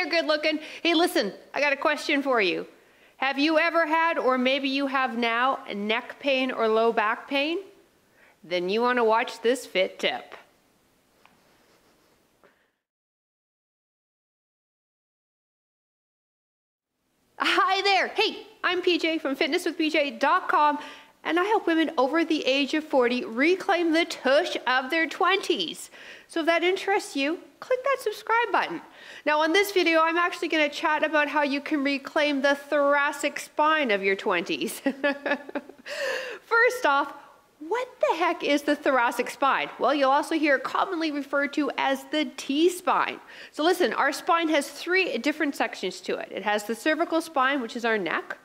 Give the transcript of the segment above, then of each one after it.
there, good looking. Hey, listen, I got a question for you. Have you ever had, or maybe you have now, neck pain or low back pain? Then you want to watch this fit tip. Hi there. Hey, I'm PJ from fitnesswithpj.com, and I help women over the age of 40 reclaim the tush of their 20s. So if that interests you, click that subscribe button. Now on this video, I'm actually going to chat about how you can reclaim the thoracic spine of your 20s. First off, what the heck is the thoracic spine? Well, you'll also hear it commonly referred to as the T-spine. So listen, our spine has three different sections to it. It has the cervical spine, which is our neck.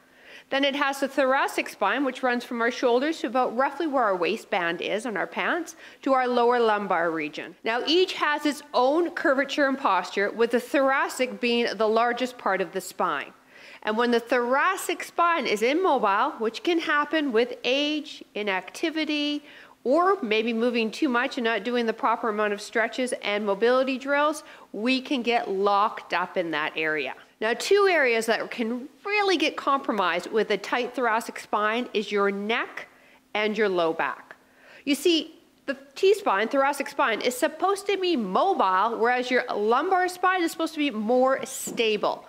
Then it has the thoracic spine, which runs from our shoulders to about roughly where our waistband is on our pants, to our lower lumbar region. Now, each has its own curvature and posture, with the thoracic being the largest part of the spine. And when the thoracic spine is immobile, which can happen with age, inactivity, or maybe moving too much and not doing the proper amount of stretches and mobility drills, we can get locked up in that area. Now, two areas that can really get compromised with a tight thoracic spine is your neck and your low back. You see, the T-spine, thoracic spine, is supposed to be mobile, whereas your lumbar spine is supposed to be more stable.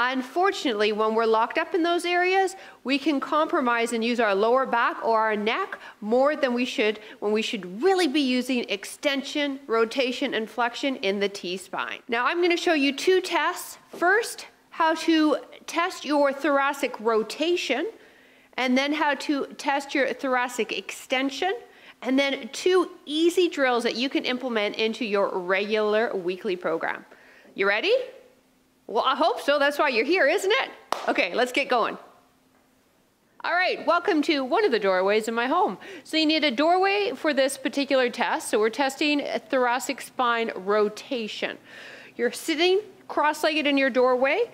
Unfortunately, when we're locked up in those areas, we can compromise and use our lower back or our neck more than we should, when we should really be using extension, rotation, and flexion in the T-spine. Now, I'm going to show you two tests. First, how to test your thoracic rotation, and then how to test your thoracic extension, and then two easy drills that you can implement into your regular weekly program. You ready? Well, I hope so. That's why you're here, isn't it? Okay, let's get going. All right, welcome to one of the doorways in my home. So you need a doorway for this particular test. So we're testing thoracic spine rotation. You're sitting cross-legged in your doorway.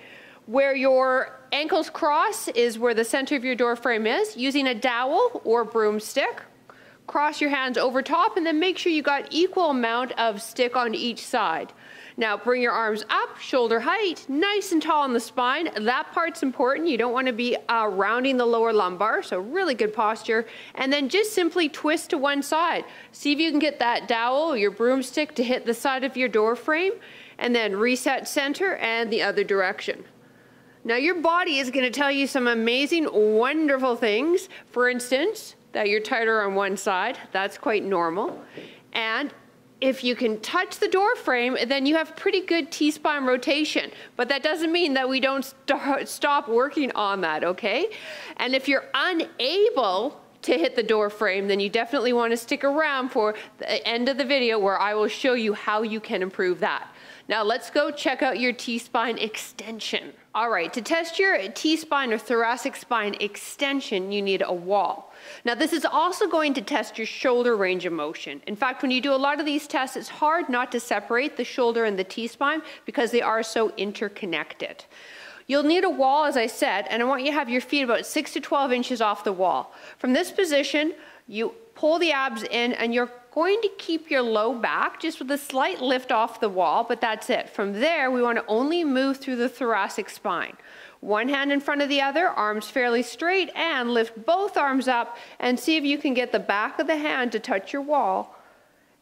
Where your ankles cross is where the center of your door frame is. Using a dowel or broomstick, cross your hands over top, and then make sure you got equal amount of stick on each side. Now bring your arms up, shoulder height, nice and tall on the spine. That part's important. You don't want to be rounding the lower lumbar, so really good posture. And then just simply twist to one side. See if you can get that dowel or your broomstick to hit the side of your door frame, and then reset center and the other direction. Now your body is going to tell you some amazing, wonderful things. For instance, that you're tighter on one side. That's quite normal. And if you can touch the door frame, then you have pretty good T-spine rotation. But that doesn't mean that we don't stop working on that, okay? And if you're unable to hit the door frame, then you definitely want to stick around for the end of the video where I will show you how you can improve that. Now let's go check out your T-spine extension. All right, to test your T-spine or thoracic spine extension, you need a wall. Now this is also going to test your shoulder range of motion. In fact, when you do a lot of these tests, it's hard not to separate the shoulder and the T-spine because they are so interconnected. You'll need a wall, as I said, and I want you to have your feet about 6 to 12 inches off the wall. From this position, you pull the abs in, and you're going to keep your low back just with a slight lift off the wall, but that's it. From there, we want to only move through the thoracic spine. One hand in front of the other, arms fairly straight, and lift both arms up and see if you can get the back of the hand to touch your wall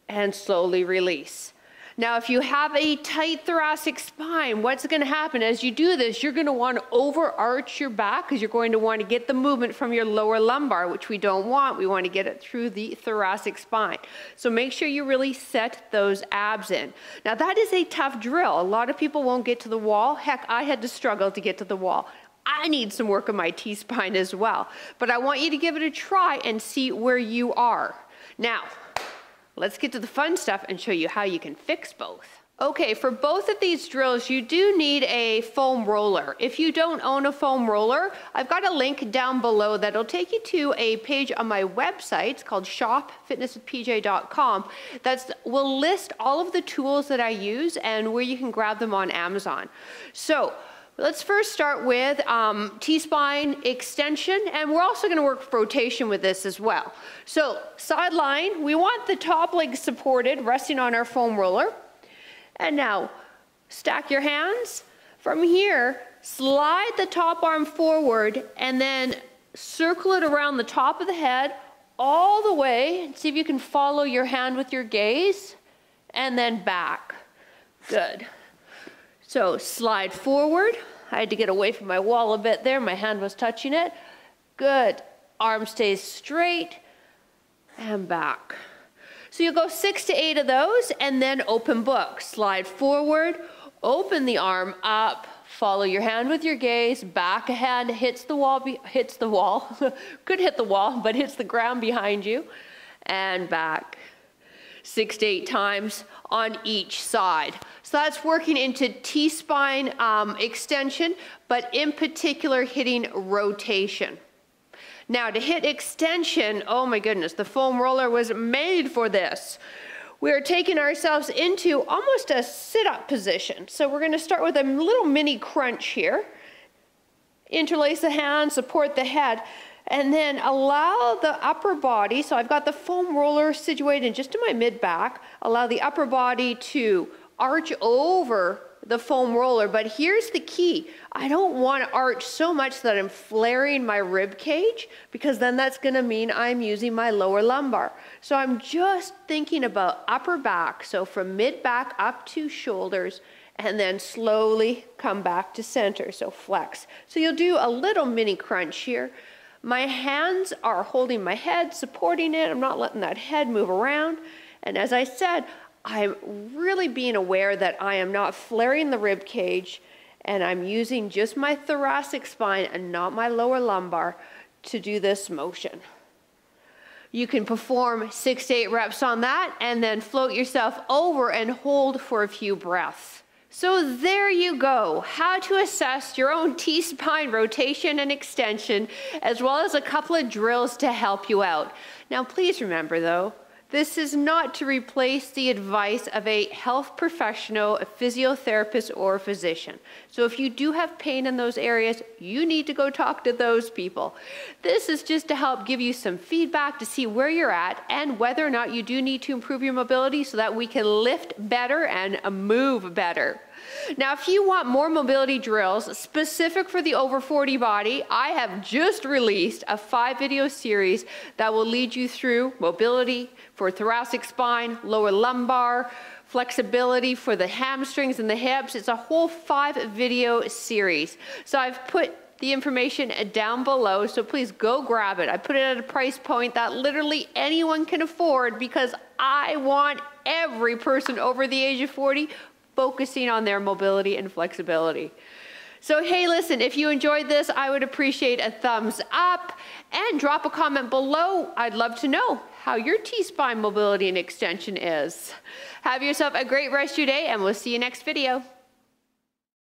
and slowly release. Now, if you have a tight thoracic spine, what's going to happen as you do this? You're going to want to overarch your back because you're going to want to get the movement from your lower lumbar, which we don't want. We want to get it through the thoracic spine. So make sure you really set those abs in. Now, that is a tough drill. A lot of people won't get to the wall. Heck, I had to struggle to get to the wall. I need some work on my T-spine as well. But I want you to give it a try and see where you are. Now, let's get to the fun stuff and show you how you can fix both. Okay, for both of these drills, you do need a foam roller. If you don't own a foam roller, I've got a link down below that'll take you to a page on my website. It's called shopfitnesswithpj.com. That will list all of the tools that I use and where you can grab them on Amazon. So let's first start with T-spine extension, and we're also going to work rotation with this as well. So side lying, we want the top leg supported, resting on our foam roller. And now stack your hands, From here, slide the top arm forward and then circle it around the top of the head all the way. See if you can follow your hand with your gaze, and then back. Good. So slide forward. I had to get away from my wall a bit there. My hand was touching it. Good. Arm stays straight and back. So you'll go 6 to 8 of those and then open book. Slide forward, open the arm up, follow your hand with your gaze, back a hand hits the wall, could hit the wall, but hits the ground behind you, and back. 6 to 8 times on each side. So that's working into T-spine extension, but in particular hitting rotation. Now to hit extension, oh my goodness, the foam roller was made for this. We're taking ourselves into almost a sit-up position. So we're going to start with a little mini crunch here. Interlace the hands, support the head, and then allow the upper body, so I've got the foam roller situated just to my mid-back, allow the upper body to arch over the foam roller, but here's the key. I don't want to arch so much that I'm flaring my rib cage, because then that's going to mean I'm using my lower lumbar. So I'm just thinking about upper back, so from mid-back up to shoulders, and then slowly come back to center, so flex. So you'll do a little mini crunch here. My hands are holding my head, supporting it. I'm not letting that head move around. And as I said, I'm really being aware that I am not flaring the rib cage, and I'm using just my thoracic spine and not my lower lumbar to do this motion. You can perform 6 to 8 reps on that and then float yourself over and hold for a few breaths. So there you go, how to assess your own T-spine rotation and extension, as well as a couple of drills to help you out. Now please remember though, this is not to replace the advice of a health professional, a physiotherapist, or a physician. So if you do have pain in those areas, you need to go talk to those people. This is just to help give you some feedback to see where you're at and whether or not you do need to improve your mobility so that we can lift better and move better. Now, if you want more mobility drills specific for the over 40 body, I have just released a 5-video series that will lead you through mobility for thoracic spine, lower lumbar, flexibility for the hamstrings and the hips. It's a whole 5-video series. So I've put the information down below, so please go grab it. I put it at a price point that literally anyone can afford, because I want every person over the age of 40 focusing on their mobility and flexibility. So hey, listen, if you enjoyed this, I would appreciate a thumbs up and drop a comment below. I'd love to know how your T-spine mobility and extension is. Have yourself a great rest of your day, and we'll see you next video.